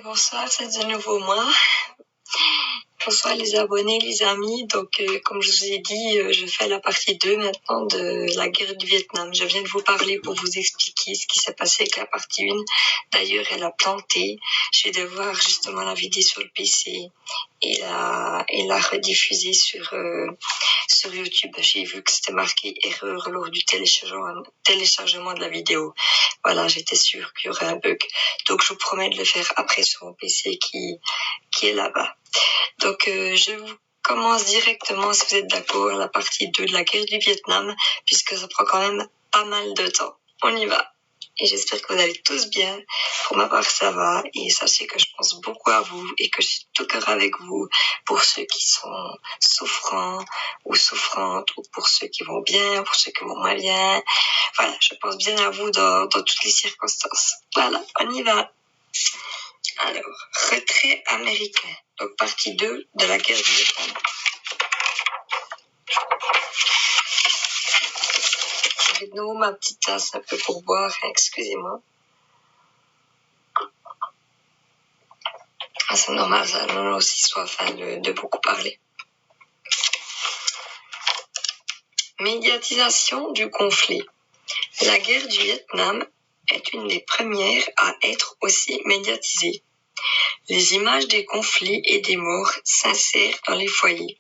Bonsoir, c'est de nouveau moi. Bonsoir les abonnés, les amis. Donc, comme je vous ai dit, je fais la partie 2 maintenant de la guerre du Vietnam. Je viens de vous parler pour vous expliquer ce qui s'est passé avec la partie 1. D'ailleurs, elle a planté. Je vais devoir justement la vider sur le PC et la rediffuser sur YouTube. J'ai vu que c'était marqué erreur lors du téléchargement de la vidéo. Voilà, j'étais sûre qu'il y aurait un bug. Donc, je vous promets de le faire après sur mon PC qui est là-bas. Donc, je vous commence directement, si vous êtes d'accord, la partie 2 de la guerre du Vietnam, puisque ça prend quand même pas mal de temps. On y va. Et j'espère que vous allez tous bien. Pour ma part, ça va. Et sachez que je pense beaucoup à vous et que je suis tout cœur avec vous pour ceux qui sont souffrants ou souffrantes, ou pour ceux qui vont bien, pour ceux qui vont moins bien. Voilà, je pense bien à vous dans toutes les circonstances. Voilà, on y va. Alors, retrait américain. Donc, partie 2 de la guerre du Vietnam. J'ai de nouveau ma petite tasse un peu pour boire, excusez-moi. Ah, c'est normal, ça donne aussi soif de beaucoup parler. Médiatisation du conflit. La guerre du Vietnam est une des premières à être aussi médiatisée. Les images des conflits et des morts s'insèrent dans les foyers.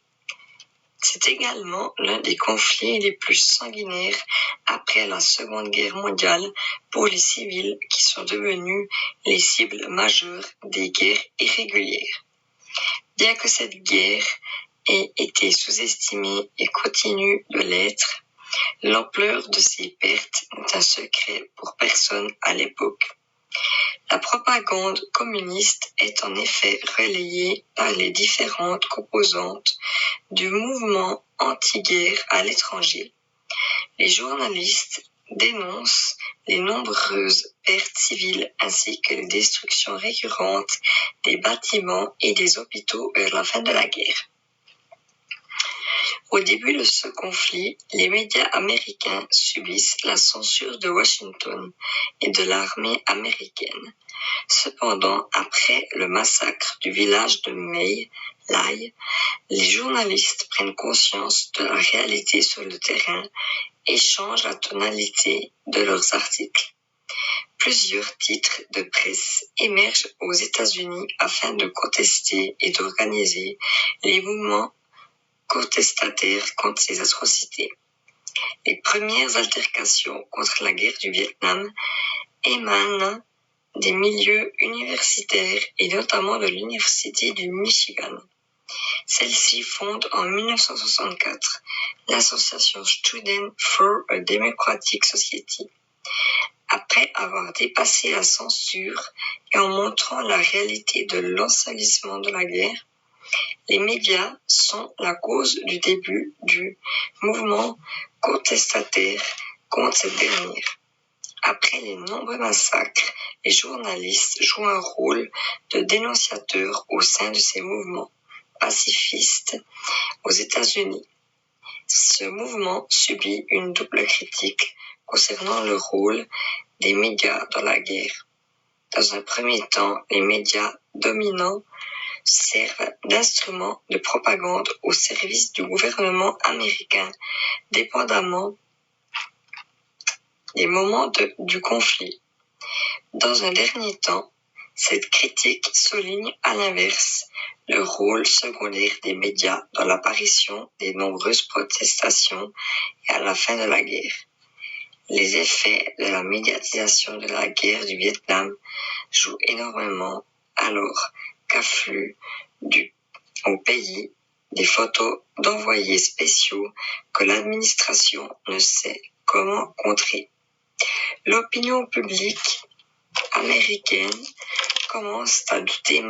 C'est également l'un des conflits les plus sanguinaires après la Seconde Guerre mondiale pour les civils qui sont devenus les cibles majeures des guerres irrégulières. Bien que cette guerre ait été sous-estimée et continue de l'être, l'ampleur de ces pertes n'est un secret pour personne à l'époque. La propagande communiste est en effet relayée par les différentes composantes du mouvement anti-guerre à l'étranger. Les journalistes dénoncent les nombreuses pertes civiles ainsi que les destructions récurrentes des bâtiments et des hôpitaux vers la fin de la guerre. Au début de ce conflit, les médias américains subissent la censure de Washington et de l'armée américaine. Cependant, après le massacre du village de My Lai, les journalistes prennent conscience de la réalité sur le terrain et changent la tonalité de leurs articles. Plusieurs titres de presse émergent aux États-Unis afin de contester et d'organiser les mouvements contestataires contre ces atrocités. Les premières altercations contre la guerre du Vietnam émanent des milieux universitaires et notamment de l'Université du Michigan. Celle-ci fonde en 1964 l'association Students for a Democratic Society. Après avoir dépassé la censure et en montrant la réalité de l'ensalissement de la guerre, les médias sont la cause du début du mouvement contestataire contre cette dernière. Après les nombreux massacres, les journalistes jouent un rôle de dénonciateurs au sein de ces mouvements pacifistes aux États-Unis. Ce mouvement subit une double critique concernant le rôle des médias dans la guerre. Dans un premier temps, les médias dominants servent d'instruments de propagande au service du gouvernement américain, dépendamment des moments du conflit. Dans un dernier temps, cette critique souligne à l'inverse le rôle secondaire des médias dans l'apparition des nombreuses protestations et à la fin de la guerre. Les effets de la médiatisation de la guerre du Vietnam jouent énormément alors qu'affluent au pays des photos d'envoyés spéciaux que l'administration ne sait comment contrer. L'opinion publique américaine commence à douter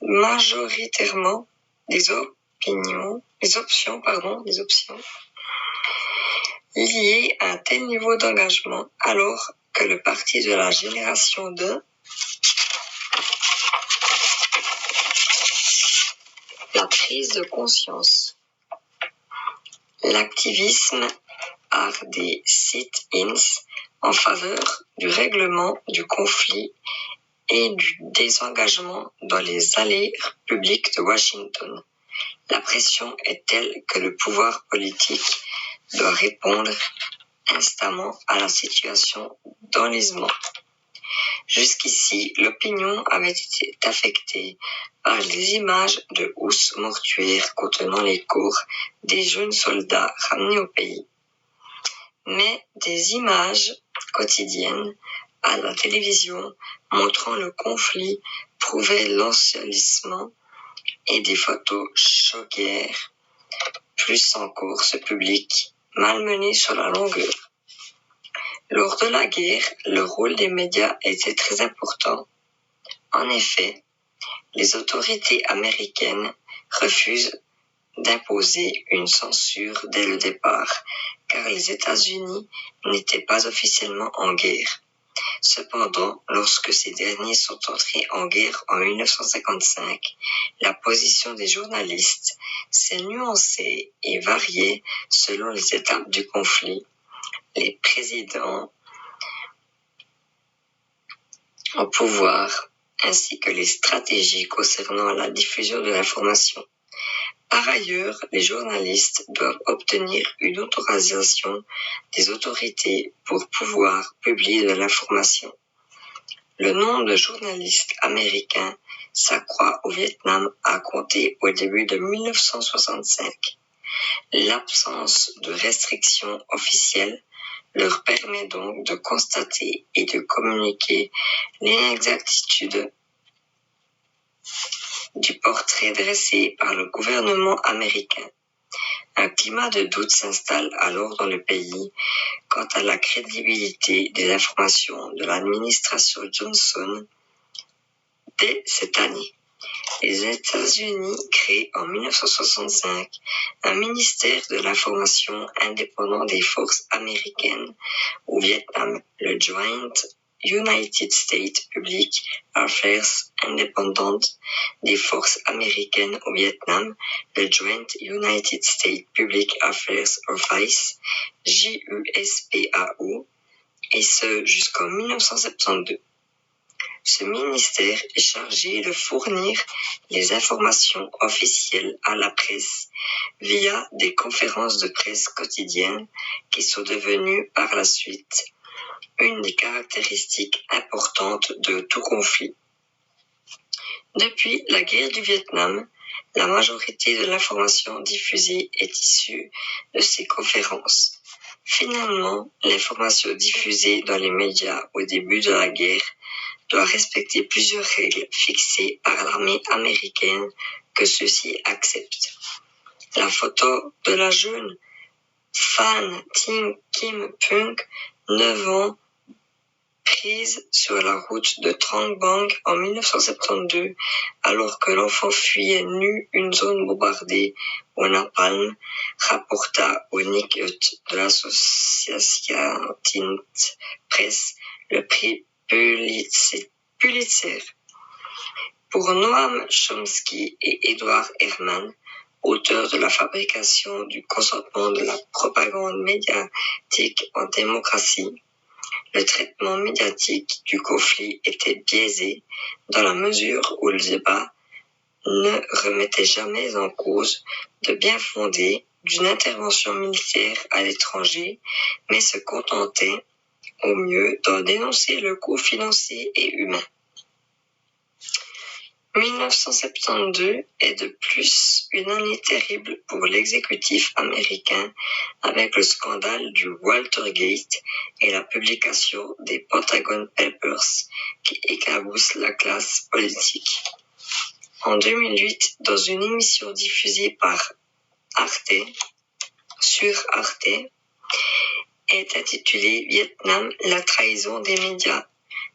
majoritairement des options liées à un tel niveau d'engagement, alors que le parti de la génération de la prise de conscience. L'activisme art des sit-ins en faveur du règlement du conflit et du désengagement dans les allées publiques de Washington. La pression est telle que le pouvoir politique doit répondre instamment à la situation d'enlisement. Jusqu'ici, l'opinion avait été affectée par les images de housses mortuaires contenant les corps des jeunes soldats ramenés au pays. Mais des images quotidiennes à la télévision montrant le conflit prouvaient l'ensevelissement et des photos choquèrent plus encore ce public malmené sur la longueur. Lors de la guerre, le rôle des médias était très important. En effet, les autorités américaines refusent d'imposer une censure dès le départ, car les États-Unis n'étaient pas officiellement en guerre. Cependant, lorsque ces derniers sont entrés en guerre en 1955, la position des journalistes s'est nuancée et variée selon les étapes du conflit. Les présidents au pouvoir ainsi que les stratégies concernant la diffusion de l'information. Par ailleurs, les journalistes doivent obtenir une autorisation des autorités pour pouvoir publier de l'information. Le nombre de journalistes américains s'accroît au Vietnam à compter au début de 1965. L'absence de restrictions officielles leur permet donc de constater et de communiquer l'inexactitude du portrait dressé par le gouvernement américain. Un climat de doute s'installe alors dans le pays quant à la crédibilité des informations de l'administration Johnson dès cette année. Les États-Unis créent en 1965 un ministère de l'information indépendant des forces américaines au Vietnam, le Joint United States Public Affairs Independent des forces américaines au Vietnam, le Joint United States Public Affairs Office, JUSPAO, et ce jusqu'en 1972. Ce ministère est chargé de fournir les informations officielles à la presse via des conférences de presse quotidiennes qui sont devenues par la suite une des caractéristiques importantes de tout conflit. Depuis la guerre du Vietnam, la majorité de l'information diffusée est issue de ces conférences. Finalement, l'information diffusée dans les médias au début de la guerre doit respecter plusieurs règles fixées par l'armée américaine que ceux-ci acceptent. La photo de la jeune Phan Thanh Kim Phuong, 9 ans, prise sur la route de Trang Bang en 1972, alors que l'enfant fuyait nu une zone bombardée au napalm, rapporta au Nikkei de l'Associated Press le prix Pulitzer. Pour Noam Chomsky et Edward Herman, auteurs de la fabrication du consentement de la propagande médiatique en démocratie, le traitement médiatique du conflit était biaisé dans la mesure où le débat ne remettait jamais en cause le bien-fondé d'une intervention militaire à l'étranger, mais se contentait au mieux d'en dénoncer le coût financier et humain. 1972 est de plus une année terrible pour l'exécutif américain avec le scandale du Watergate et la publication des Pentagon Papers qui éclaboussent la classe politique. En 2008, dans une émission diffusée par sur Arte, est intitulée Vietnam, la trahison des médias.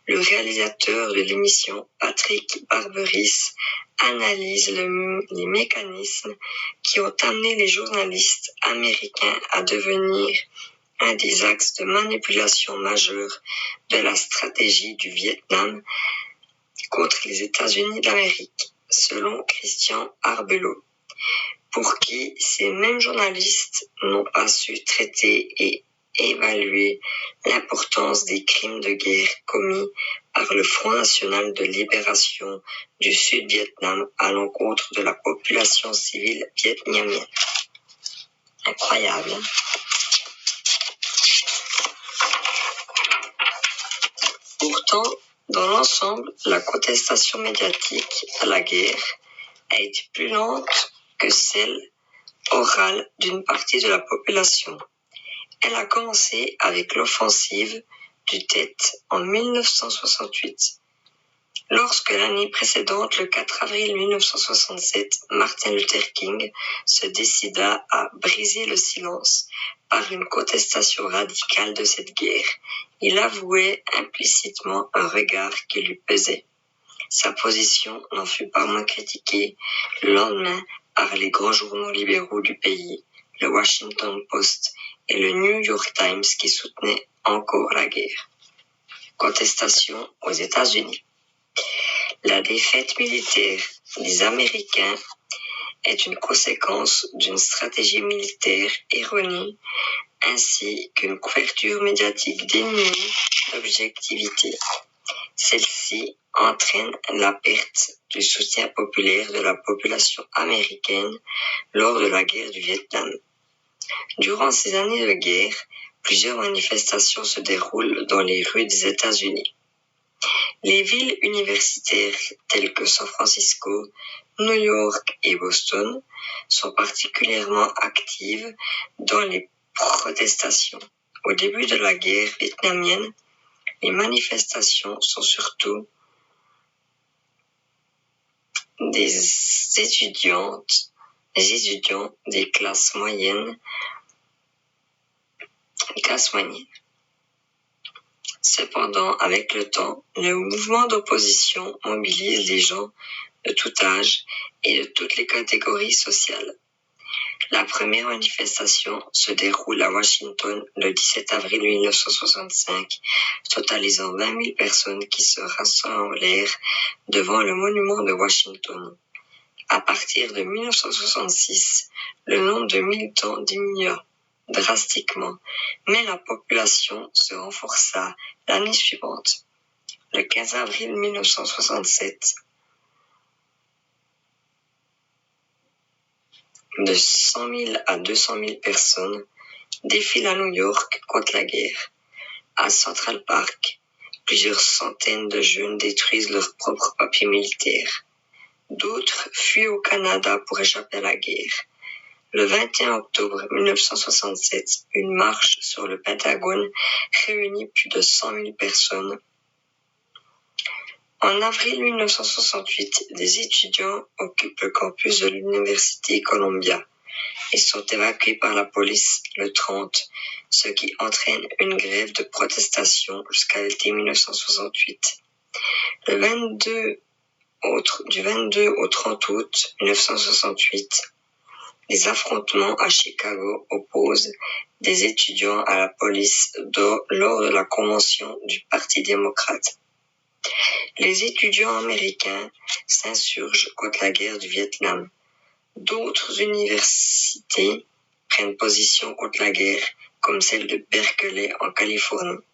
Le réalisateur de l'émission, Patrick Barberis, analyse les mécanismes qui ont amené les journalistes américains à devenir un des axes de manipulation majeurs de la stratégie du Vietnam contre les États-Unis d'Amérique, selon Christian Arbelot, pour qui ces mêmes journalistes n'ont pas su traiter et évalué l'importance des crimes de guerre commis par le Front national de libération du Sud-Vietnam à l'encontre de la population civile vietnamienne. Incroyable, hein? Pourtant, dans l'ensemble, la contestation médiatique à la guerre a été plus lente que celle orale d'une partie de la population. Elle a commencé avec l'offensive du Tet en 1968. Lorsque l'année précédente, le 4 avril 1967, Martin Luther King se décida à briser le silence par une contestation radicale de cette guerre. Il avouait implicitement un regard qui lui pesait. Sa position n'en fut pas moins critiquée le lendemain par les grands journaux libéraux du pays, le Washington Post et le New York Times qui soutenaient encore la guerre. Contestation aux États-Unis. La défaite militaire des Américains est une conséquence d'une stratégie militaire erronée ainsi qu'une couverture médiatique dénuée d'objectivité. Celle-ci entraîne la perte du soutien populaire de la population américaine lors de la guerre du Vietnam. Durant ces années de guerre, plusieurs manifestations se déroulent dans les rues des États-Unis. Les villes universitaires telles que San Francisco, New York et Boston sont particulièrement actives dans les protestations. Au début de la guerre vietnamienne, les manifestations sont surtout des étudiants des classes moyennes. Cependant, avec le temps, le mouvement d'opposition mobilise les gens de tout âge et de toutes les catégories sociales. La première manifestation se déroule à Washington le 17 avril 1965, totalisant 20 000 personnes qui se rassemblèrent devant le monument de Washington. À partir de 1966, le nombre de militants diminua drastiquement, mais la population se renforça l'année suivante. Le 15 avril 1967, de 100 000 à 200 000 personnes défilent à New York contre la guerre. À Central Park, plusieurs centaines de jeunes détruisent leurs propres papiers militaires. D'autres fuient au Canada pour échapper à la guerre. Le 21 octobre 1967, une marche sur le Pentagone réunit plus de 100 000 personnes. En avril 1968, des étudiants occupent le campus de l'Université Columbia et sont évacués par la police le 30, ce qui entraîne une grève de protestation jusqu'à l'été 1968. Du 22 au 30 août 1968, les affrontements à Chicago opposent des étudiants à la police lors de la convention du Parti démocrate. Les étudiants américains s'insurgent contre la guerre du Vietnam. D'autres universités prennent position contre la guerre, comme celle de Berkeley en Californie.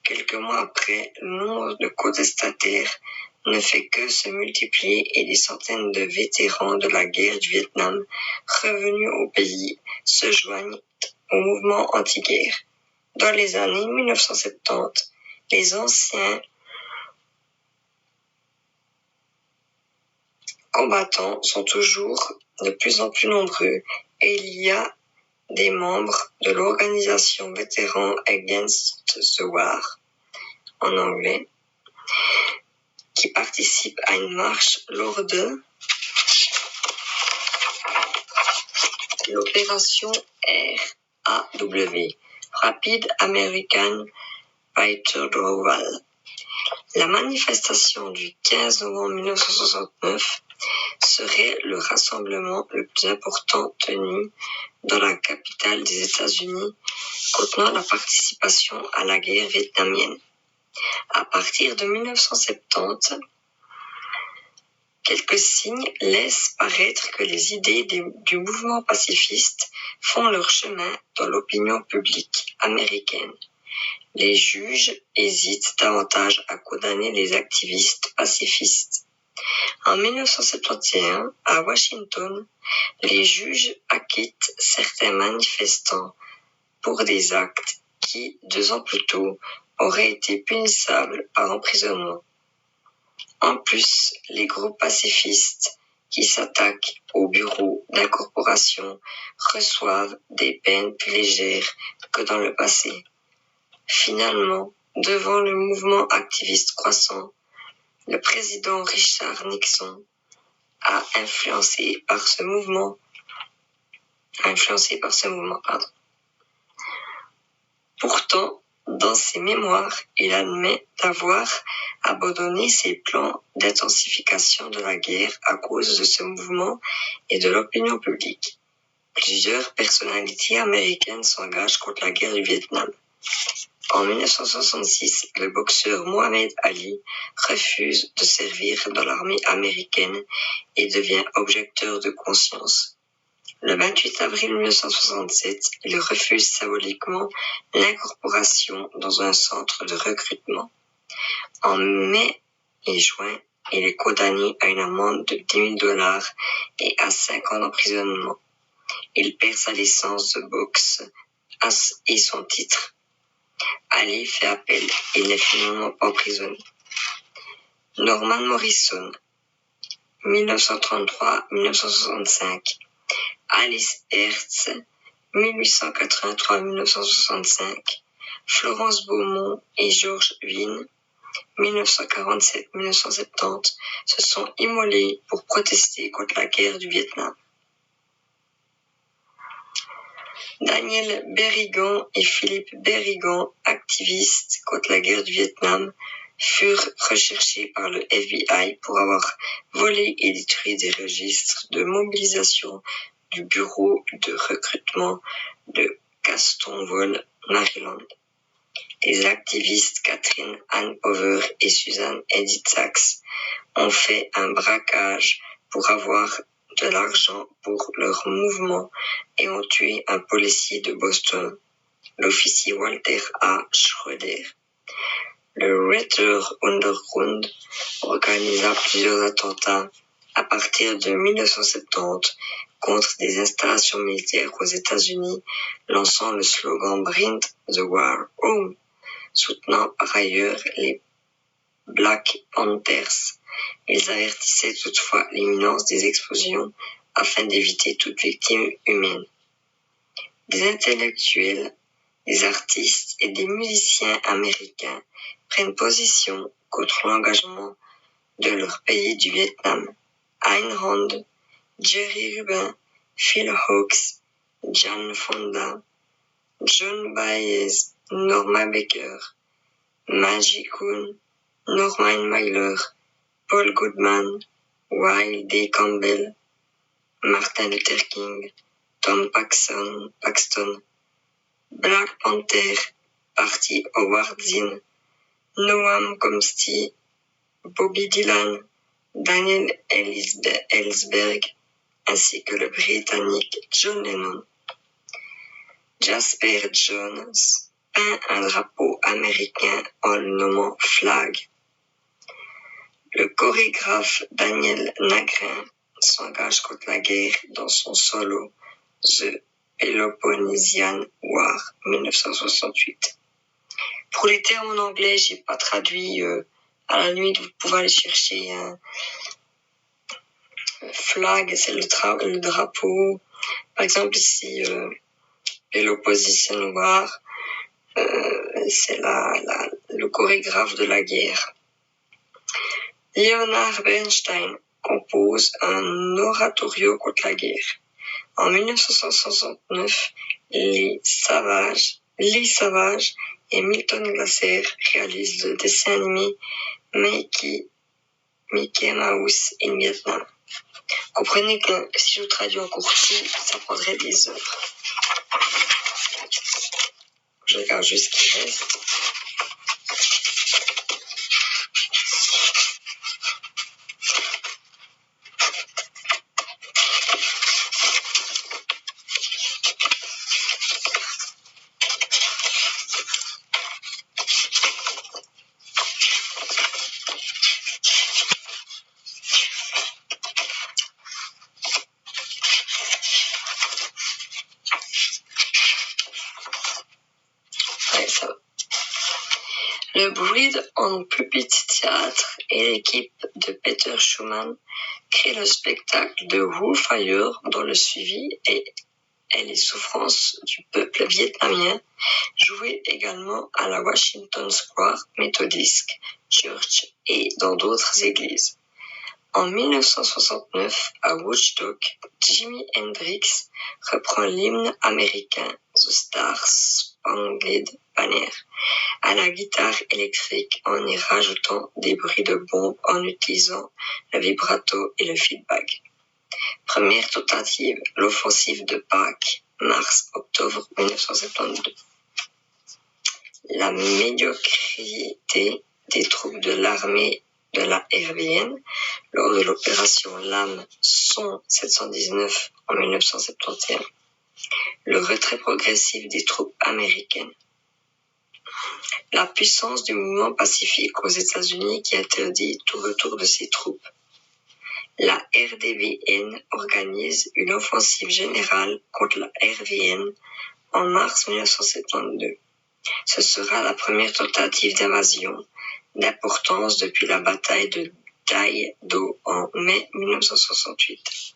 Quelques mois après, le nombre de contestataires ne fait que se multiplier et des centaines de vétérans de la guerre du Vietnam revenus au pays se joignent au mouvement anti-guerre. Dans les années 1970, les anciens combattants sont toujours de plus en plus nombreux et il y a des membres de l'organisation Veterans Against the War, en anglais, qui participent à une marche lors de l'opération RAW, Rapid American Withdrawal. La manifestation du 15 novembre 1969 serait le rassemblement le plus important tenu dans la capitale des États-Unis contenant la participation à la guerre vietnamienne. À partir de 1970, Quelques signes laissent paraître que les idées du mouvement pacifiste font leur chemin dans l'opinion publique américaine. Les juges hésitent davantage à condamner les activistes pacifistes. En 1971, à Washington, les juges acquittent certains manifestants pour des actes qui, 2 ans plus tôt, auraient été punissables par emprisonnement. En plus, les groupes pacifistes qui s'attaquent aux bureaux d'incorporation reçoivent des peines plus légères que dans le passé. Finalement, devant le mouvement activiste croissant, le président Richard Nixon a influencé par ce mouvement. Pourtant, dans ses mémoires, il admet d'avoir abandonné ses plans d'intensification de la guerre à cause de ce mouvement et de l'opinion publique. Plusieurs personnalités américaines s'engagent contre la guerre du Vietnam. En 1966, le boxeur Mohamed Ali refuse de servir dans l'armée américaine et devient objecteur de conscience. Le 28 avril 1967, il refuse symboliquement l'incorporation dans un centre de recrutement. En mai et juin, il est condamné à une amende de $10 000 et à 5 ans d'emprisonnement. Il perd sa licence de boxe et son titre. Ali fait appel et n'est finalement pas emprisonné. Norman Morrison, 1933-1965. Alice Hertz, 1883-1965. Florence Beaumont et George Wynne, 1947-1970, se sont immolés pour protester contre la guerre du Vietnam. Daniel Berrigan et Philippe Berrigan, activistes contre la guerre du Vietnam, furent recherchés par le FBI pour avoir volé et détruit des registres de mobilisation du bureau de recrutement de Castonville, Maryland. Les activistes Catherine Ann Power et Susan Edith Sachs ont fait un braquage pour avoir de l'argent pour leur mouvement et ont tué un policier de Boston, l'officier Walter A. Schroeder. Le Ritter Underground organisa plusieurs attentats à partir de 1970 contre des installations militaires aux États-Unis, lançant le slogan Bring the War Home, soutenant par ailleurs les Black Panthers. Ils avertissaient toutefois l'imminence des explosions afin d'éviter toute victime humaine. Des intellectuels, des artistes et des musiciens américains prennent position contre l'engagement de leur pays du Vietnam. Ayn Rand, Jerry Rubin, Phil Hawkes, Jane Fonda, John Baez, Norma Baker, Maggie Kuhn, Norman Mailer, Paul Goodman, Wiley D. Campbell, Martin Luther King, Tom Paxton, Black Panther Party Howard Zinn, Noam Chomsky, Bobby Dylan, Daniel Ellsberg, ainsi que le Britannique John Lennon. Jasper Jones peint un drapeau américain en le nommant Flag. Le chorégraphe Daniel Nagrin s'engage contre la guerre dans son solo The Peloponnesian War 1968. Pour les termes en anglais, j'ai pas traduit. À la limite, vous pouvez aller chercher un flag, c'est le drapeau. Par exemple, ici, Peloponnesian War, c'est le chorégraphe de la guerre. Leonard Bernstein compose un oratorio contre la guerre. En 1969, Lee Savage et Milton Glaser réalisent le dessin animé Mickey Mouse in Vietnam. Comprenez que si je traduis en courtier, ça prendrait des heures. Je regarde juste ce qui reste. Le Breed on Puppet Theatre et l'équipe de Peter Schumann créent le spectacle de Who Fire dont le suivi est les souffrances du peuple vietnamien, joué également à la Washington Square Methodist Church et dans d'autres églises. En 1969, à Woodstock, Jimi Hendrix reprend l'hymne américain The Star Spangled Banner à la guitare électrique en y rajoutant des bruits de bombes en utilisant le vibrato et le feedback. Première tentative, l'offensive de Pâques, mars-octobre 1972. La médiocrité des troupes de l'armée de la RVN lors de l'opération Lame Son 719 en 1971. Le retrait progressif des troupes américaines. La puissance du mouvement pacifique aux États-Unis qui interdit tout retour de ses troupes. La RDVN organise une offensive générale contre la RVN en mars 1972. Ce sera la première tentative d'invasion d'importance depuis la bataille de Dai Do en mai 1968.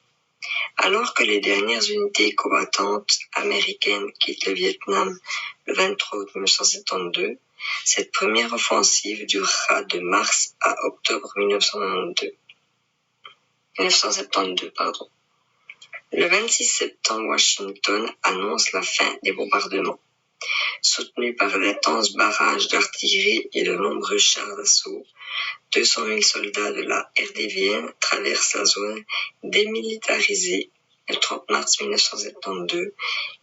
Alors que les dernières unités combattantes américaines quittent le Vietnam le 23 août 1972, cette première offensive durera de mars à octobre 1972. Le 26 septembre, Washington annonce la fin des bombardements. Soutenu par d'intenses barrages d'artillerie et de nombreux chars d'assaut, 200 000 soldats de la RDVN traversent la zone démilitarisée le 30 mars 1972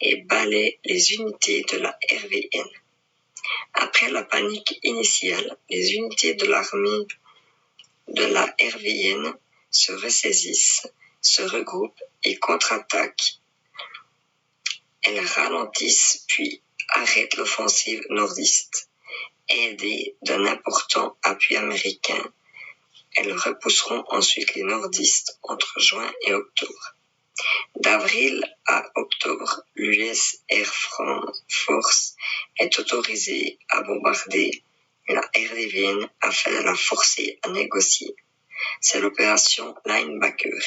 et balaient les unités de la RVN. Après la panique initiale, les unités de l'armée de la RVN se ressaisissent, se regroupent et contre-attaquent. Elles ralentissent puis arrêtent l'offensive nordiste. Aidées d'un important appui américain, elles repousseront ensuite les nordistes entre juin et octobre. D'avril à octobre, l'US Air Force est autorisée à bombarder la RDVN afin de la forcer à négocier. C'est l'opération Linebacker.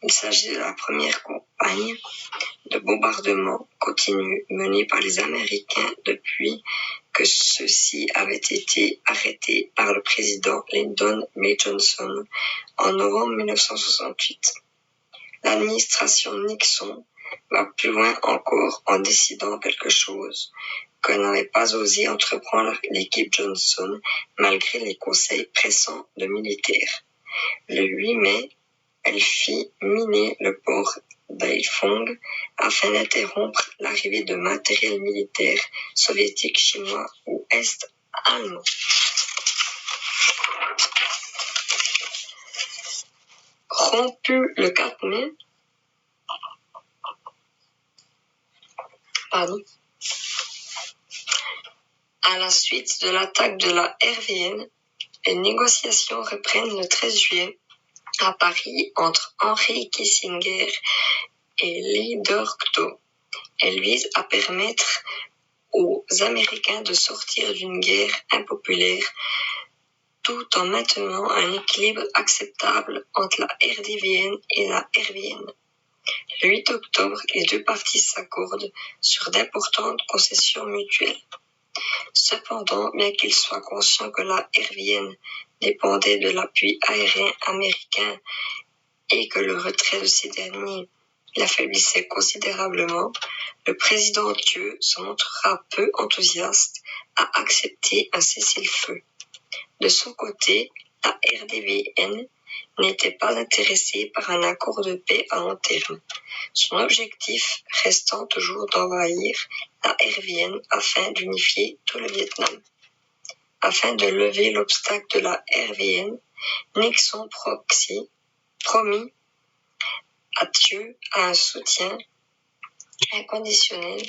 Il s'agit de la première campagne de bombardement continu menée par les Américains depuis que ceux-ci avaient été arrêtés par le président Lyndon B. Johnson en novembre 1968. L'administration Nixon va plus loin encore en décidant quelque chose que n'avait pas osé entreprendre l'équipe Johnson malgré les conseils pressants de militaires. Le 8 mai, elle fit miner le port d'Haiphong afin d'interrompre l'arrivée de matériel militaire soviétique, chinois ou est-allemand. Rompu le 4 mai, à la suite de l'attaque de la RVN, les négociations reprennent le 13 juillet à Paris entre Henry Kissinger et Lee Dorcto. Elle vise à permettre aux Américains de sortir d'une guerre impopulaire tout en maintenant un équilibre acceptable entre la RDVN et la RVN. Le 8 octobre, les deux parties s'accordent sur d'importantes concessions mutuelles. Cependant, bien qu'ils soient conscients que la RVN dépendait de l'appui aérien américain et que le retrait de ces derniers l'affaiblissait considérablement, le président Thieu se montrera peu enthousiaste à accepter un cessez-le-feu. De son côté, la RDVN n'était pas intéressée par un accord de paix à long terme, son objectif restant toujours d'envahir la RVN afin d'unifier tout le Vietnam. Afin de lever l'obstacle de la RVN, Nixon promit à Thieu un soutien inconditionnel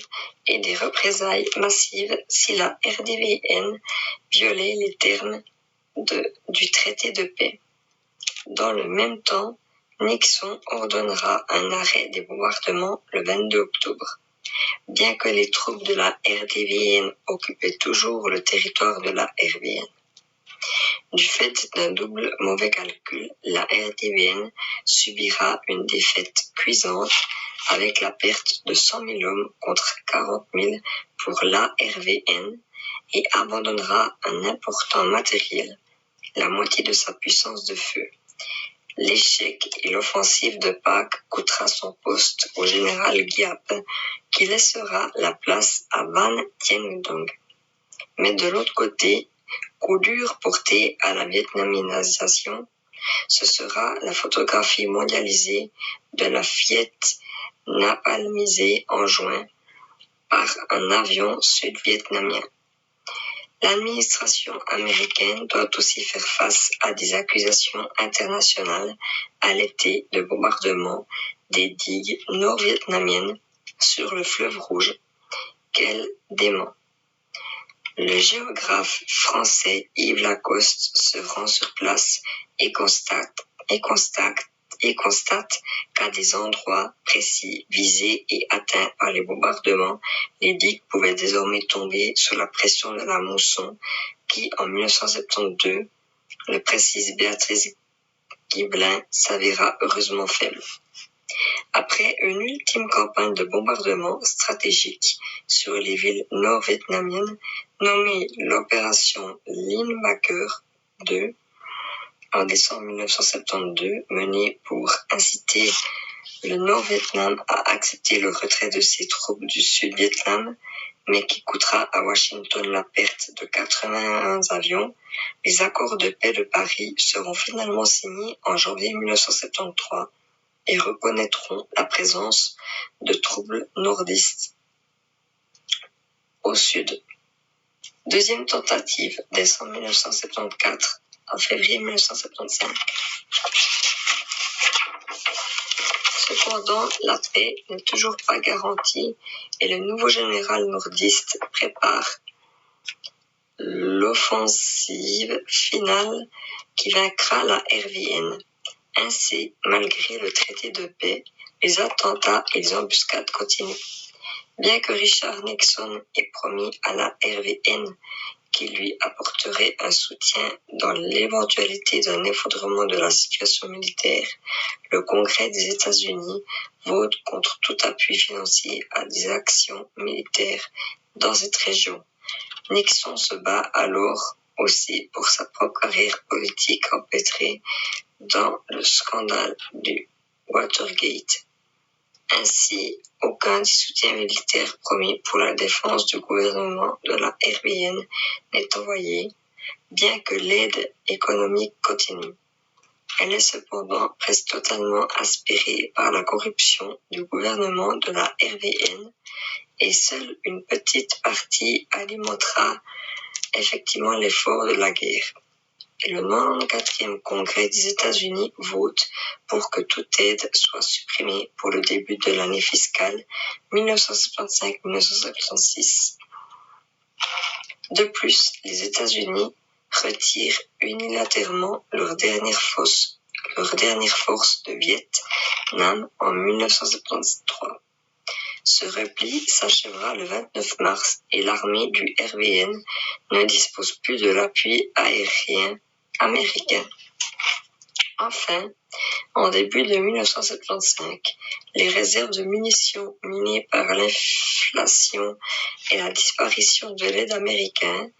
et des représailles massives si la RDVN violait les termes du traité de paix. Dans le même temps, Nixon ordonnera un arrêt des bombardements le 22 octobre. bien que les troupes de la RDVN occupaient toujours le territoire de la RVN. Du fait d'un double mauvais calcul, la RDVN subira une défaite cuisante avec la perte de 100 000 hommes contre 40 000 pour l'ARVN et abandonnera un important matériel, la moitié de sa puissance de feu. L'échec et l'offensive de Pâques coûtera son poste au général Giap, qui laissera la place à Van Thien Dong. Mais de l'autre côté, coup dur porté à la vietnamisation, ce sera la photographie mondialisée de la fillette napalmisée en juin par un avion sud-vietnamien. L'administration américaine doit aussi faire face à des accusations internationales à l'été de bombardement des digues nord-vietnamiennes sur le fleuve Rouge, qu'elle dément. Le géographe français Yves Lacoste se rend sur place et constate qu'à des endroits précis visés et atteints par les bombardements, les digues pouvaient désormais tomber sous la pression de la mousson qui, en 1972, le précise Béatrice Guiblin, s'avéra heureusement faible. Après une ultime campagne de bombardement stratégique sur les villes nord-vietnamiennes, nommée l'opération Linebacker II, en décembre 1972, menée pour inciter le Nord-Vietnam à accepter le retrait de ses troupes du Sud-Vietnam, mais qui coûtera à Washington la perte de 81 avions, les accords de paix de Paris seront finalement signés en janvier 1973 et reconnaîtront la présence de troupes nordistes au sud. Deuxième tentative, décembre 1974 à février 1975. Cependant, la paix n'est toujours pas garantie et le nouveau général nordiste prépare l'offensive finale qui vaincra la RVN. Ainsi, malgré le traité de paix, les attentats et les embuscades continuent. Bien que Richard Nixon ait promis à la RVN qu'il lui apporterait un soutien dans l'éventualité d'un effondrement de la situation militaire, le Congrès des États-Unis vote contre tout appui financier à des actions militaires dans cette région. Nixon se bat alors aussi pour sa propre carrière politique empêtrée dans le scandale du Watergate. Ainsi, aucun soutien militaire promis pour la défense du gouvernement de la RVN n'est envoyé, bien que l'aide économique continue. Elle est cependant presque totalement aspirée par la corruption du gouvernement de la RVN et seule une petite partie alimentera effectivement l'effort de la guerre. Et le 94e Congrès des États-Unis vote pour que toute aide soit supprimée pour le début de l'année fiscale 1975-1976. De plus, les États-Unis retirent unilatéralement leur dernière force de Vietnam en 1973. Ce repli s'achèvera le 29 mars et l'armée du RVN ne dispose plus de l'appui aérien américain. Enfin, en début de 1975, les réserves de munitions minées par l'inflation et la disparition de l'aide américaine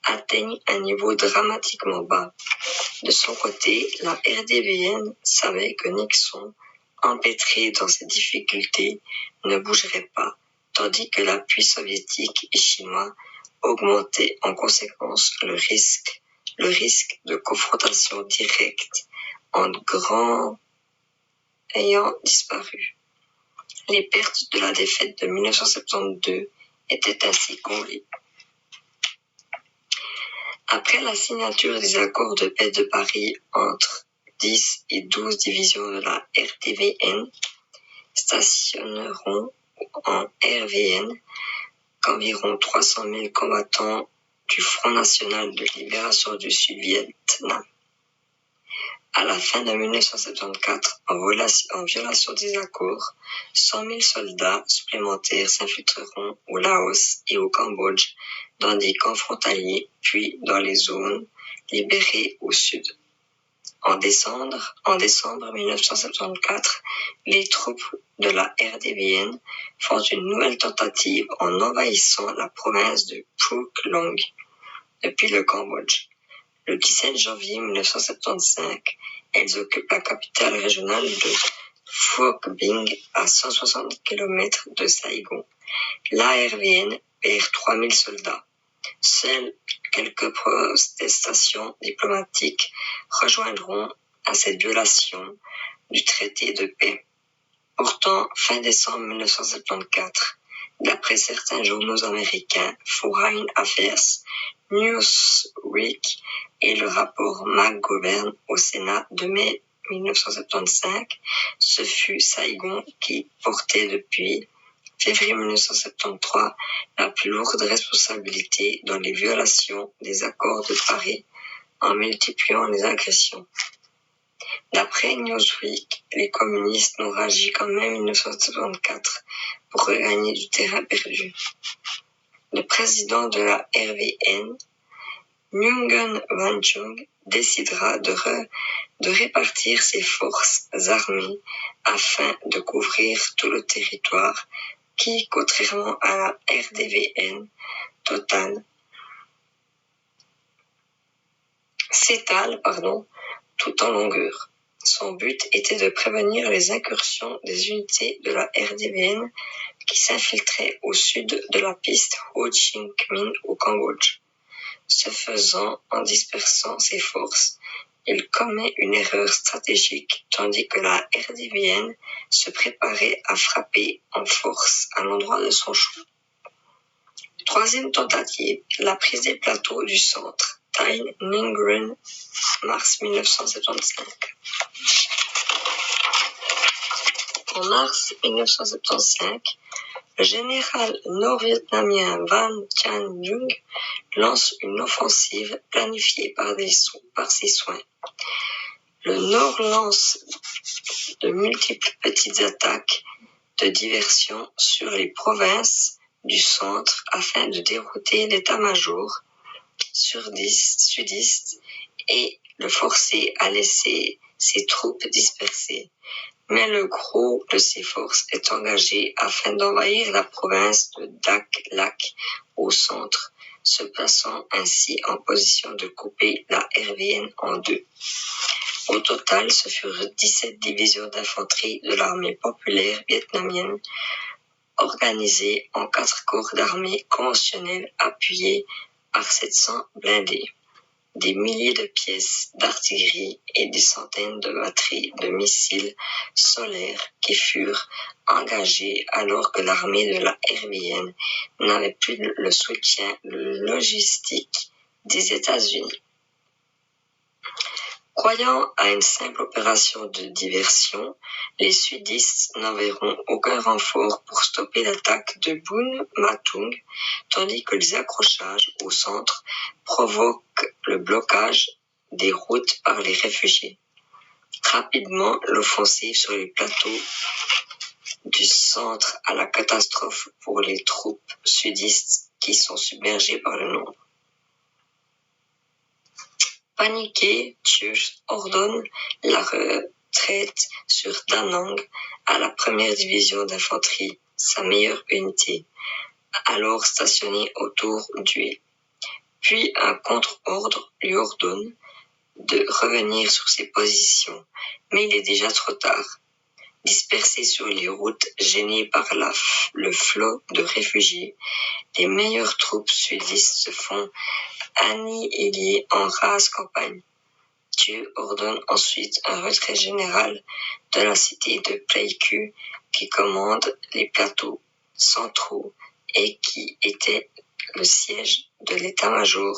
atteignent un niveau dramatiquement bas. De son côté, la RDVN savait que Nixon, empêtré dans ses difficultés, ne bougerait pas, tandis que l'appui soviétique et chinois augmentait en conséquence le risque de confrontation directe entre grands ayant disparu. Les pertes de la défaite de 1972 étaient ainsi comblées. Après la signature des accords de paix de Paris entre 10 et 12 divisions de la RDVN, stationneront en RVN qu'environ 300 000 combattants du Front national de libération du Sud-Vietnam. À la fin de 1974, en violation des accords, 100 000 soldats supplémentaires s'infiltreront au Laos et au Cambodge dans des camps frontaliers, puis dans les zones libérées au sud. En décembre 1974, les troupes de la RDVN font une nouvelle tentative en envahissant la province de Phúc Long depuis le Cambodge. Le 17 janvier 1975, elles occupent la capitale régionale de Phuoc Binh à 160 km de Saigon. L'ARVN perd 3000 soldats. Seules quelques protestations diplomatiques rejoindront à cette violation du traité de paix. Pourtant, fin décembre 1974, d'après certains journaux américains, Foreign Affairs, Newsweek et le rapport McGovern au Sénat de mai 1975, ce fut Saigon qui portait depuis février 1973 la plus lourde responsabilité dans les violations des accords de Paris en multipliant les agressions. D'après Newsweek, les communistes n'ont réagi qu'en mai 1974 pour regagner du terrain perdu. Le président de la RVN, Nguyen Van Chung, décidera de répartir ses forces armées afin de couvrir tout le territoire qui, contrairement à la RDVN totale, s'étale tout en longueur. Son but était de prévenir les incursions des unités de la RDVN qui s'infiltraient au sud de la piste Ho Chi Minh au Cambodge. Ce faisant, en dispersant ses forces, il commet une erreur stratégique tandis que la RDVN se préparait à frapper en force à l'endroit de son choix. Troisième tentative, la prise des plateaux du centre. Thanh Nguyen, mars 1975. En mars 1975, le général nord-vietnamien Van Thanh Nguyen lance une offensive planifiée par ses soins. Le Nord lance de multiples petites attaques de diversion sur les provinces du centre afin de dérouter l'état-major sudiste et le forcer à laisser ses troupes dispersées. Mais le gros de ses forces est engagé afin d'envahir la province de Dak Lak au centre, se plaçant ainsi en position de couper la RVN en deux. Au total, ce furent 17 divisions d'infanterie de l'armée populaire vietnamienne organisées en 4 corps d'armée conventionnels appuyés par 700 blindés, des milliers de pièces d'artillerie et des centaines de batteries de missiles solaires qui furent engagées alors que l'armée de la RVN n'avait plus le soutien logistique des États-Unis. Croyant à une simple opération de diversion, les sudistes n'enverront aucun renfort pour stopper l'attaque de Bun Matung, tandis que les accrochages au centre provoquent le blocage des routes par les réfugiés. Rapidement, l'offensive sur les plateaux du centre à la catastrophe pour les troupes sudistes qui sont submergées par le nombre. Paniqué, Thieu ordonne la retraite sur Da Nang à la première division d'infanterie, sa meilleure unité, alors stationnée autour d'Hue. Puis un contre-ordre lui ordonne de revenir sur ses positions, mais il est déjà trop tard. Dispersés sur les routes, gênés par le flot de réfugiés, les meilleures troupes sudistes se font annihiler en rase campagne. Thieu ordonne ensuite un retrait général de la cité de Pleiku qui commande les plateaux centraux et qui était le siège de l'état-major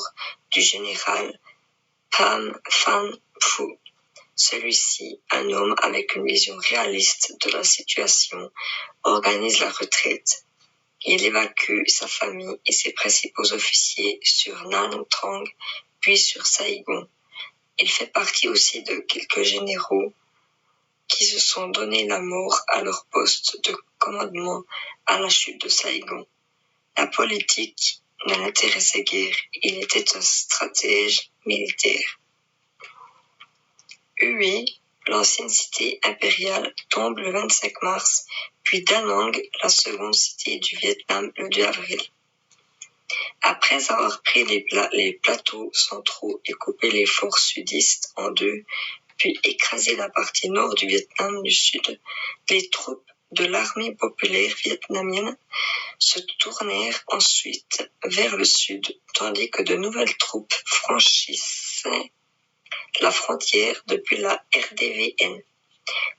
du général Pham Phan Phu. Celui-ci, un homme avec une vision réaliste de la situation, organise la retraite. Il évacue sa famille et ses principaux officiers sur Nha Trang, puis sur Saigon. Il fait partie aussi de quelques généraux qui se sont donné la mort à leur poste de commandement à la chute de Saigon. La politique ne l'intéressait guère, il était un stratège militaire. Hue, l'ancienne cité impériale, tombe le 25 mars, puis Da Nang, la seconde cité du Vietnam, le 2 avril. Après avoir pris les plateaux centraux et coupé les forts sudistes en deux, puis écrasé la partie nord du Vietnam du Sud, les troupes de l'armée populaire vietnamienne se tournèrent ensuite vers le sud, tandis que de nouvelles troupes franchissaient la frontière depuis la RDVN.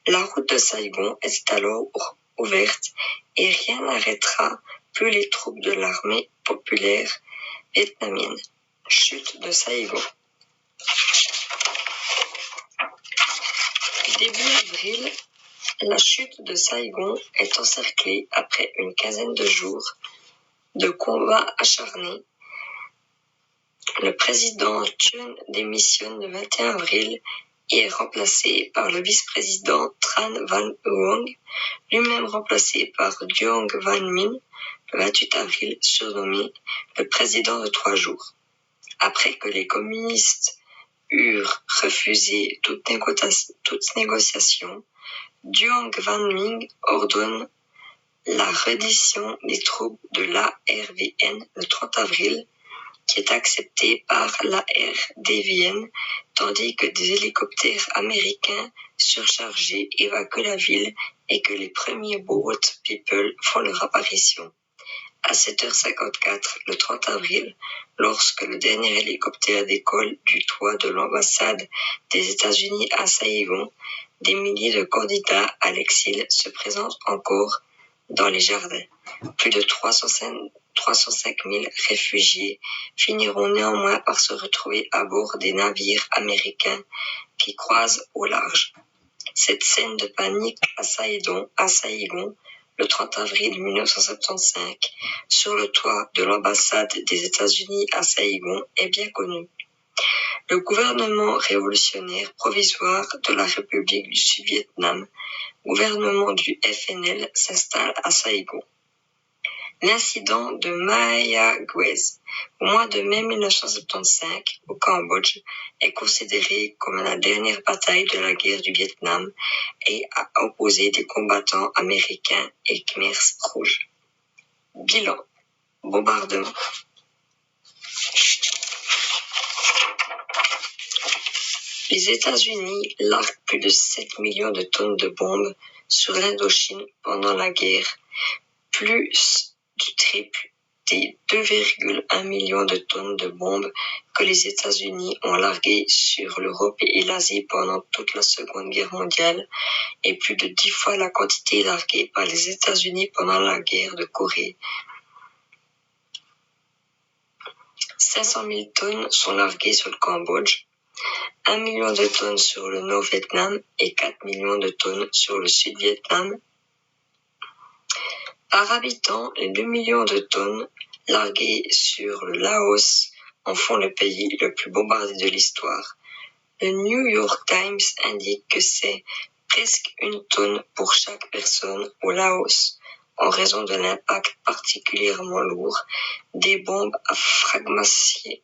La route de Saigon est alors ouverte et rien n'arrêtera plus les troupes de l'armée populaire vietnamienne. Chute de Saigon. Début avril, la chute de Saigon est encerclée après une quinzaine de jours de combats acharnés. Le président Chun démissionne le 21 avril et est remplacé par le vice-président Tran Van Huong, lui-même remplacé par Duong Van Minh le 28 avril, surnommé le président de 3 jours. Après que les communistes eurent refusé toute négociation, Duong Van Minh ordonne la reddition des troupes de l'ARVN le 30 avril, qui est acceptée par l'ARDVN, tandis que des hélicoptères américains surchargés évacuent la ville et que les premiers Boat People font leur apparition. À 7h54, le 30 avril, lorsque le dernier hélicoptère décolle du toit de l'ambassade des États-Unis à Saigon, des milliers de candidats à l'exil se présentent encore dans les jardins. Plus de 305 000 réfugiés finiront néanmoins par se retrouver à bord des navires américains qui croisent au large. Cette scène de panique à Saigon, le 30 avril 1975, sur le toit de l'ambassade des États-Unis à Saigon, est bien connue. Le gouvernement révolutionnaire provisoire de la République du Sud-Vietnam, gouvernement du FNL, s'installe à Saigon. L'incident de Mayaguez, au mois de mai 1975, au Cambodge, est considéré comme la dernière bataille de la guerre du Vietnam et a opposé des combattants américains et Khmers rouges. Bilan. Bombardement. Les États-Unis larguent plus de 7 millions de tonnes de bombes sur l'Indochine pendant la guerre, plus du triple des 2,1 millions de tonnes de bombes que les États-Unis ont larguées sur l'Europe et l'Asie pendant toute la Seconde Guerre mondiale, et plus de 10 fois la quantité larguée par les États-Unis pendant la guerre de Corée. 500 000 tonnes sont larguées sur le Cambodge, 1 million de tonnes sur le Nord-Vietnam et 4 millions de tonnes sur le Sud-Vietnam. Par habitant, les 2 millions de tonnes larguées sur le Laos en font le pays le plus bombardé de l'histoire. Le New York Times indique que c'est presque 1 tonne pour chaque personne au Laos, en raison de l'impact particulièrement lourd des bombes à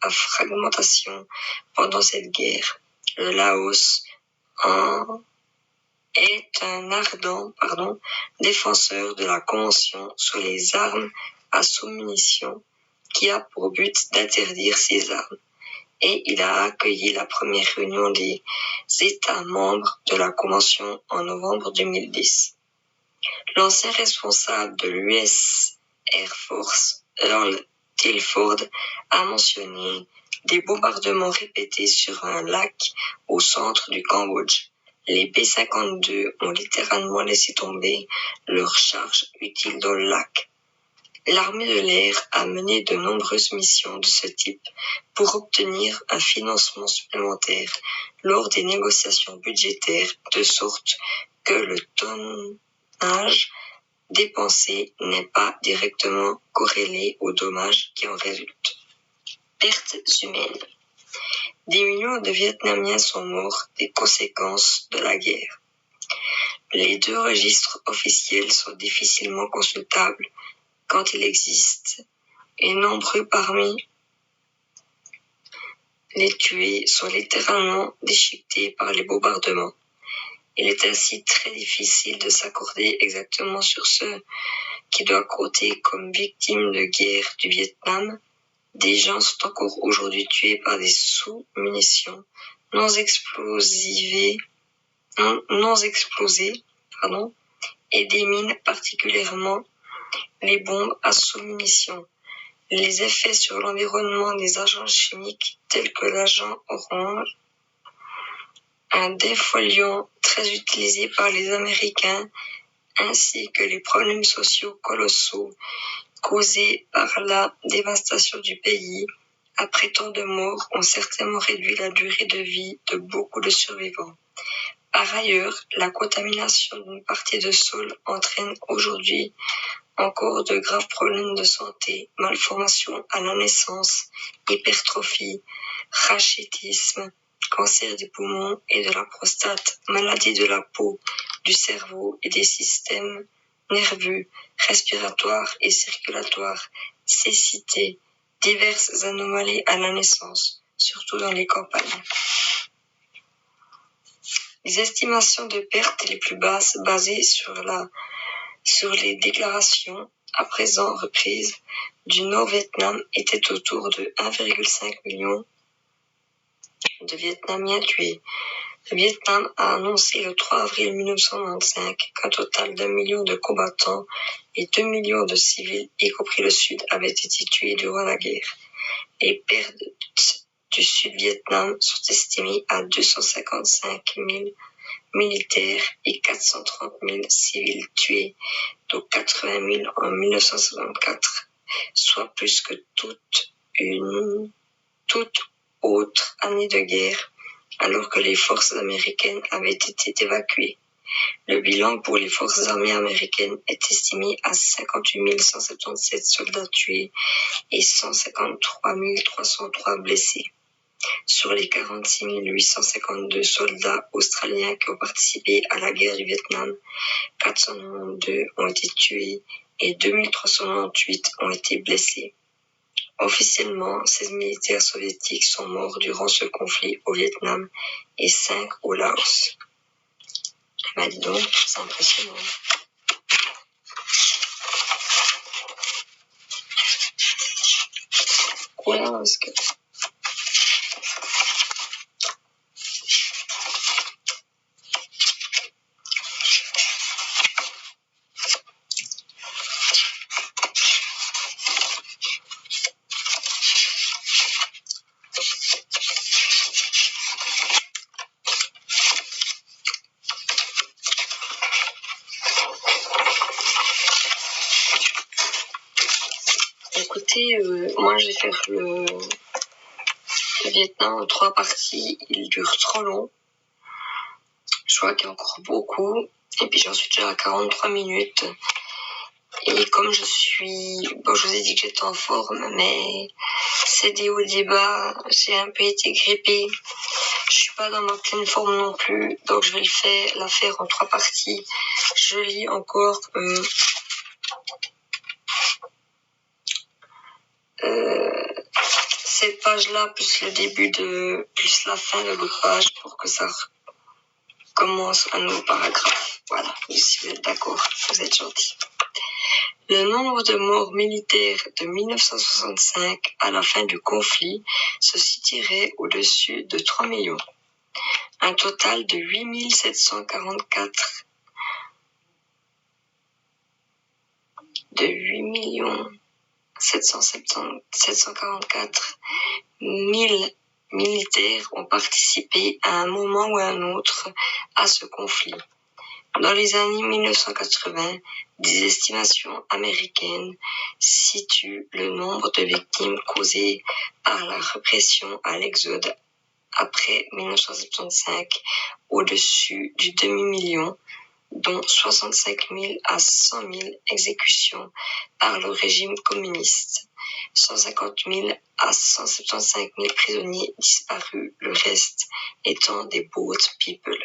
fragmentation pendant cette guerre. Le Laos est un ardent défenseur de la Convention sur les armes à sous-munitions qui a pour but d'interdire ces armes, et il a accueilli la première réunion des États membres de la Convention en novembre 2010. L'ancien responsable de l'US Air Force, Earl Tilford, a mentionné des bombardements répétés sur un lac au centre du Cambodge. Les B-52 ont littéralement laissé tomber leurs charges utiles dans le lac. L'armée de l'air a mené de nombreuses missions de ce type pour obtenir un financement supplémentaire lors des négociations budgétaires, de sorte que le tonnage dépensé n'est pas directement corrélé aux dommages qui en résultent. Pertes humaines. Des millions de Vietnamiens sont morts des conséquences de la guerre. Les deux registres officiels sont difficilement consultables quand il existe, et nombreux parmi les tués sont littéralement déchiquetés par les bombardements. Il est ainsi très difficile de s'accorder exactement sur ce qui doit compter comme victimes de guerre du Vietnam. Des gens sont encore aujourd'hui tués par des sous-munitions non explosées, et des mines, particulièrement les bombes à sous-munitions. Les effets sur l'environnement des agents chimiques tels que l'agent orange, un défoliant très utilisé par les Américains, ainsi que les problèmes sociaux colossaux causés par la dévastation du pays après tant de morts ont certainement réduit la durée de vie de beaucoup de survivants. Par ailleurs, la contamination d'une partie de sol entraîne aujourd'hui encore de graves problèmes de santé, malformations à la naissance, hypertrophie, rachitisme, cancer des poumons et de la prostate, maladies de la peau, du cerveau et des systèmes nerveux, respiratoires et circulatoires, cécité, diverses anomalies à la naissance, surtout dans les campagnes. Les estimations de pertes les plus basses basées sur les déclarations à présent reprises du Nord-Vietnam étaient autour de 1,5 million de Vietnamiens tués. Le Vietnam a annoncé le 3 avril 1995 qu'un total d'1 million de combattants et 2 millions de civils, y compris le Sud, avaient été tués durant la guerre. Les pertes du Sud-Vietnam sont estimées à 255 000 militaires et 430 000 civils tués, dont 80 000 en 1964, soit plus que toute autre année de guerre, alors que les forces américaines avaient été évacuées. Le bilan pour les forces armées américaines est estimé à 58 177 soldats tués et 153 303 blessés. Sur les 46 852 soldats australiens qui ont participé à la guerre du Vietnam, 492 ont été tués et 2398 ont été blessés. Officiellement, 16 militaires soviétiques sont morts durant ce conflit au Vietnam et 5 au Laos. Bah dis donc, c'est impressionnant. Voilà, parce que... Écoutez, moi je vais faire le Vietnam en 3 parties. Il dure trop long. Je vois qu'il y a encore beaucoup. Et puis j'en suis déjà à 43 minutes. Et comme je vous ai dit que j'étais en forme, mais c'est des hauts et bas. J'ai un peu été grippée. Je suis pas dans ma pleine forme non plus. Donc je vais la faire en 3 parties. Je lis encore cette page-là, plus la fin de l'autre page pour que ça commence un nouveau paragraphe. Voilà, si vous êtes d'accord, vous êtes gentils. Le nombre de morts militaires de 1965 à la fin du conflit se situerait au-dessus de 3 millions. Un total de 8 744 000 militaires ont participé à un moment ou à un autre à ce conflit. Dans les années 1980, des estimations américaines situent le nombre de victimes causées par la répression à l'exode après 1975 au-dessus du demi-million, dont 65 000 à 100 000 exécutions par le régime communiste. 150 000 à 175 000 prisonniers disparus, le reste étant des boat people.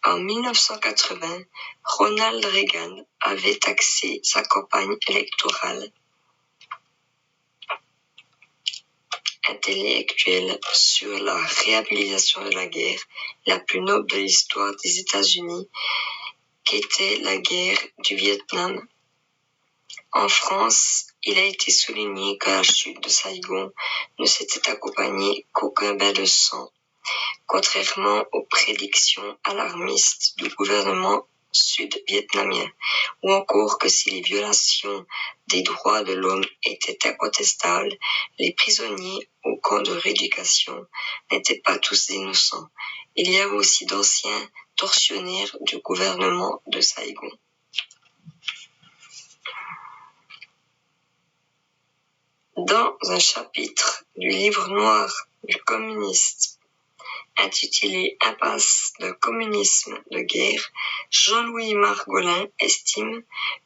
En 1980, Ronald Reagan avait axé sa campagne électorale intellectuelle sur la réhabilitation de la guerre la plus noble de l'histoire des États-Unis, qu'était la guerre du Vietnam. En France, il a été souligné que la chute de Saigon ne s'était accompagnée qu'aucun bain de sang, contrairement aux prédictions alarmistes du gouvernement sud-vietnamien, ou encore que si les violations des droits de l'homme étaient incontestables, les prisonniers au camp de rééducation n'étaient pas tous innocents. Il y avait aussi d'anciens tortionnaires du gouvernement de Saigon. Dans un chapitre du livre noir du communiste intitulé Impasse d'un communisme de guerre, Jean-Louis Margolin estime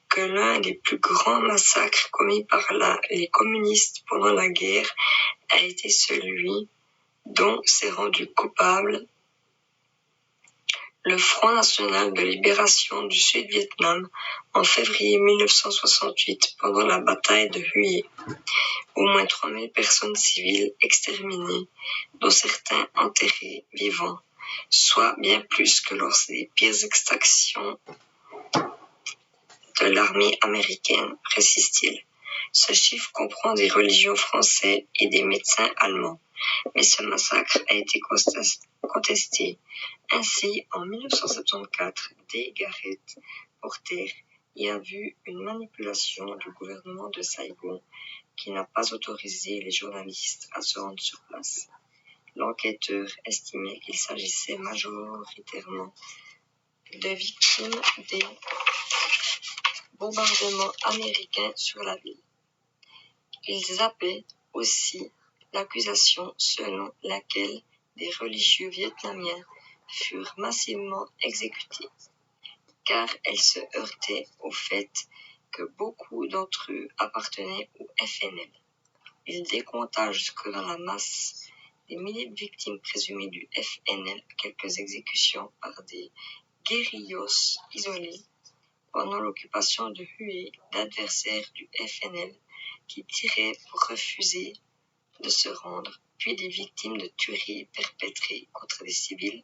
que l'un des plus grands massacres commis par les communistes pendant la guerre a été celui dont s'est rendu coupable le Front national de libération du Sud-Vietnam en février 1968 pendant la bataille de Hue. Au moins 3000 personnes civiles exterminées, dont certains enterrés vivants, soit bien plus que lors des pires exactions de l'armée américaine, précise-t-il. Ce chiffre comprend des religieux français et des médecins allemands, mais ce massacre a été contesté. Ainsi, en 1974, D. Garrett Porter y a vu une manipulation du gouvernement de Saigon qui n'a pas autorisé les journalistes à se rendre sur place. L'enquêteur estimait qu'il s'agissait majoritairement de victimes des bombardements américains sur la ville. Il zappait aussi l'accusation selon laquelle des religieux vietnamiens furent massivement exécutés, car elle se heurtait au fait que beaucoup d'entre eux appartenaient au FNL. Il décompta jusque dans la masse des milliers de victimes présumées du FNL, quelques exécutions par des guérillos isolés pendant l'occupation de Hue, d'adversaires du FNL qui tiraient pour refuser de se rendre, puis des victimes de tueries perpétrées contre des civils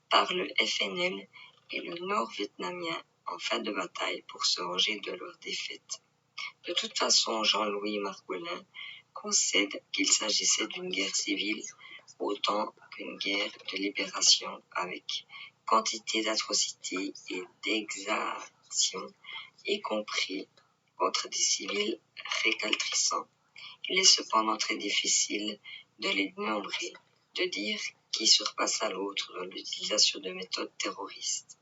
par le FNL et le Nord-Vietnamien en fin de bataille pour se venger de leur défaite. De toute façon, Jean-Louis Margolin concède qu'il s'agissait d'une guerre civile autant qu'une guerre de libération avec quantité d'atrocités et d'exactions, y compris contre des civils récalcitrants. Il est cependant très difficile de les dénombrer, de dire qui surpassa l'autre dans l'utilisation de méthodes terroristes.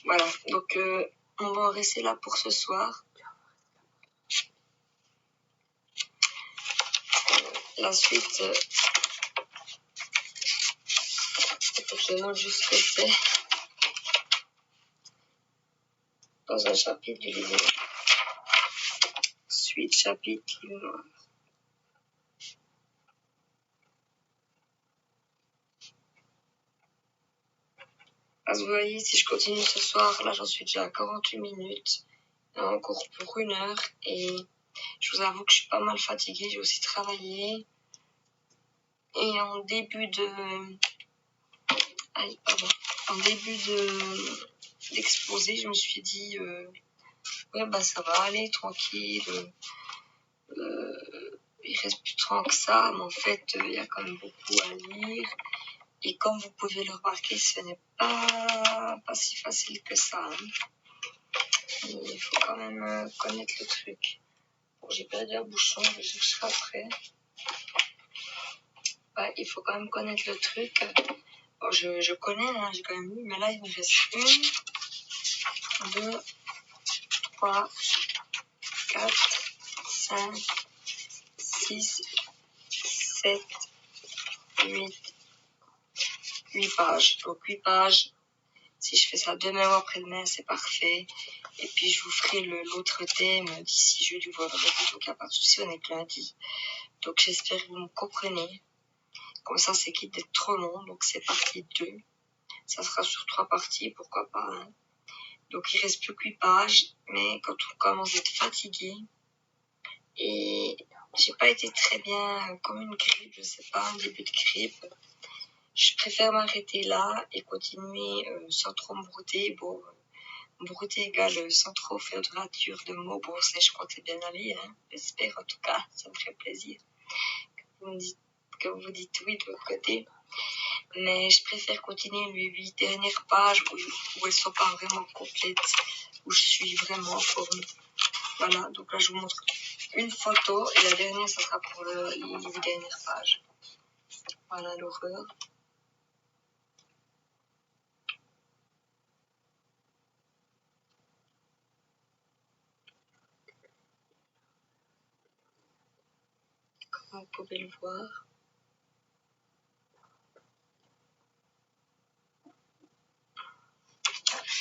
Voilà, donc on va en rester là pour ce soir. La suite, je te montre juste ce que c'est dans un chapitre du livre. Suite chapitre livre noir. Vous voyez, si je continue ce soir, là j'en suis déjà à 48 minutes, encore pour 1 heure, et je vous avoue que je suis pas mal fatiguée, j'ai aussi travaillé. Et en début d'exposé, je me suis dit, ouais, bah ça va aller, tranquille, il reste plus tant que ça, mais en fait, il y a quand même beaucoup à lire. Et comme vous pouvez le remarquer, ce n'est pas si facile que ça. Hein. Il faut quand même connaître le truc. Bon, j'ai perdu un bouchon, je chercherai après. Ouais, il faut quand même connaître le truc. Bon, je connais, hein, j'ai quand même lu, mais là, il me reste 1, 2, 3, 4, 5, 6, 7, 8 pages. Donc 8 pages, Si je fais ça demain ou après-demain, c'est parfait. Et puis, je vous ferai l'autre thème d'ici jeudi ou vendredi. Donc, il n'y a pas de souci, on est lundi. Donc, j'espère que vous me comprenez. Comme ça, c'est quitte d'être trop long. Donc, c'est partie 2. Ça sera sur 3 parties, pourquoi pas. Hein. Donc, il reste plus que 8 pages. Mais quand on commence à être fatigué, et j'ai pas été très bien, comme une grippe, je sais pas, un début de grippe. Je préfère m'arrêter là et continuer sans trop me brouter. Bon, brouter égale sans trop faire de rature de mots. Bon, ça, je crois que c'est bien allé, hein. J'espère, en tout cas, ça me ferait plaisir que vous dites oui de l'autre côté. Mais je préfère continuer les 8 dernières pages où elles sont pas vraiment complètes, où je suis vraiment en forme. Voilà, donc là, je vous montre une photo et la dernière, ça sera pour les 8 dernières pages. Voilà l'horreur. Comme vous pouvez le voir.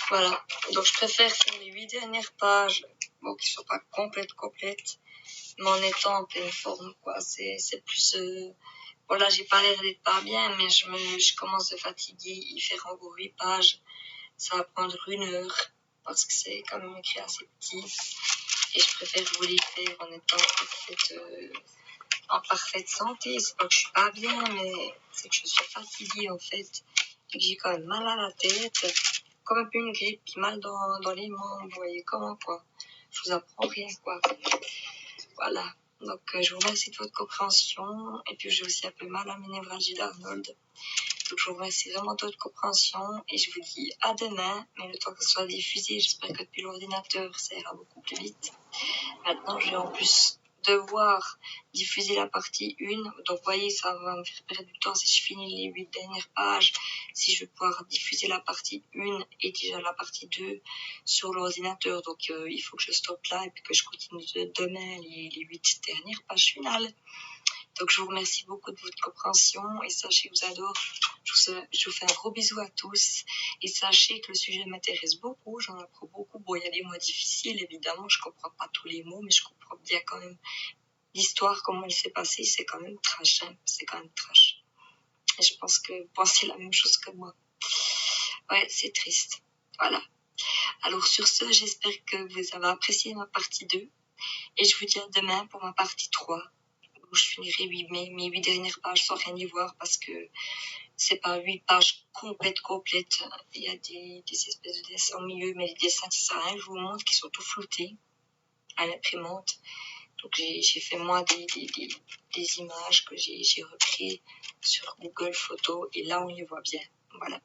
Voilà, donc je préfère faire les 8 dernières pages, bon, qui ne sont pas complètes, mais en étant en pleine forme, quoi. C'est plus... Voilà, j'ai pas l'air d'être pas bien, mais je commence à fatiguer. Il fait en gros 8 pages. Ça va prendre 1 heure, parce que c'est quand même écrit assez petit. Et je préfère vous les faire en étant en parfaite santé. C'est pas que je suis pas bien, mais c'est que je suis fatiguée, en fait. Et que j'ai quand même mal à la tête. Comme un peu une grippe, puis mal dans les membres, vous voyez comment, quoi. Je vous apprends rien, quoi. Voilà. Donc, je vous remercie de votre compréhension. Et puis, j'ai aussi un peu mal à mes névralgies d'Arnold. Donc, je vous remercie vraiment de votre compréhension. Et je vous dis à demain. Mais le temps que ça soit diffusé, j'espère que depuis l'ordinateur, ça ira beaucoup plus vite. Maintenant, je vais en plus devoir diffuser la partie 1. Donc, vous voyez, ça va me faire perdre du temps si je finis les 8 dernières pages. Si je vais pouvoir diffuser la partie 1 et déjà la partie 2 sur l'ordinateur. Donc, il faut que je stoppe là et puis que je continue demain les 8 dernières pages finales. Donc, je vous remercie beaucoup de votre compréhension et sachez que je vous adore. Je vous fais un gros bisou à tous et sachez que le sujet m'intéresse beaucoup, j'en apprends beaucoup. Bon, il y a des mots difficiles, évidemment, je comprends pas tous les mots, mais je comprends bien quand même l'histoire, comment elle s'est passée, c'est quand même trash, hein. C'est quand même trash. Et je pense que vous pensez la même chose que moi. Ouais, c'est triste. Voilà. Alors sur ce, j'espère que vous avez apprécié ma partie 2 et je vous dis à demain pour ma partie 3. Où je finirai mes 8 dernières pages sans rien y voir parce que c'est pas 8 pages complètes. Il y a des espèces de dessins au milieu, mais les dessins, ça sert à rien. Je vous montre qu'ils sont tout floutés à l'imprimante. Donc j'ai fait moi des images que j'ai repris sur Google Photos et là on les voit bien. Voilà.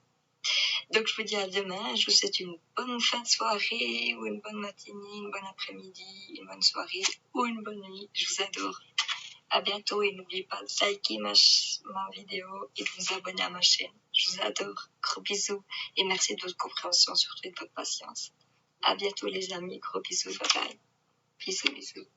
Donc je vous dis à demain. Je vous souhaite une bonne fin de soirée ou une bonne matinée, une bonne après-midi, une bonne soirée ou une bonne nuit. Je vous adore. À bientôt et n'oubliez pas de liker ma vidéo et de vous abonner à ma chaîne. Je vous adore. Gros bisous et merci de votre compréhension, surtout et de votre patience. À bientôt les amis. Gros bisous. Bye bye. Bisous.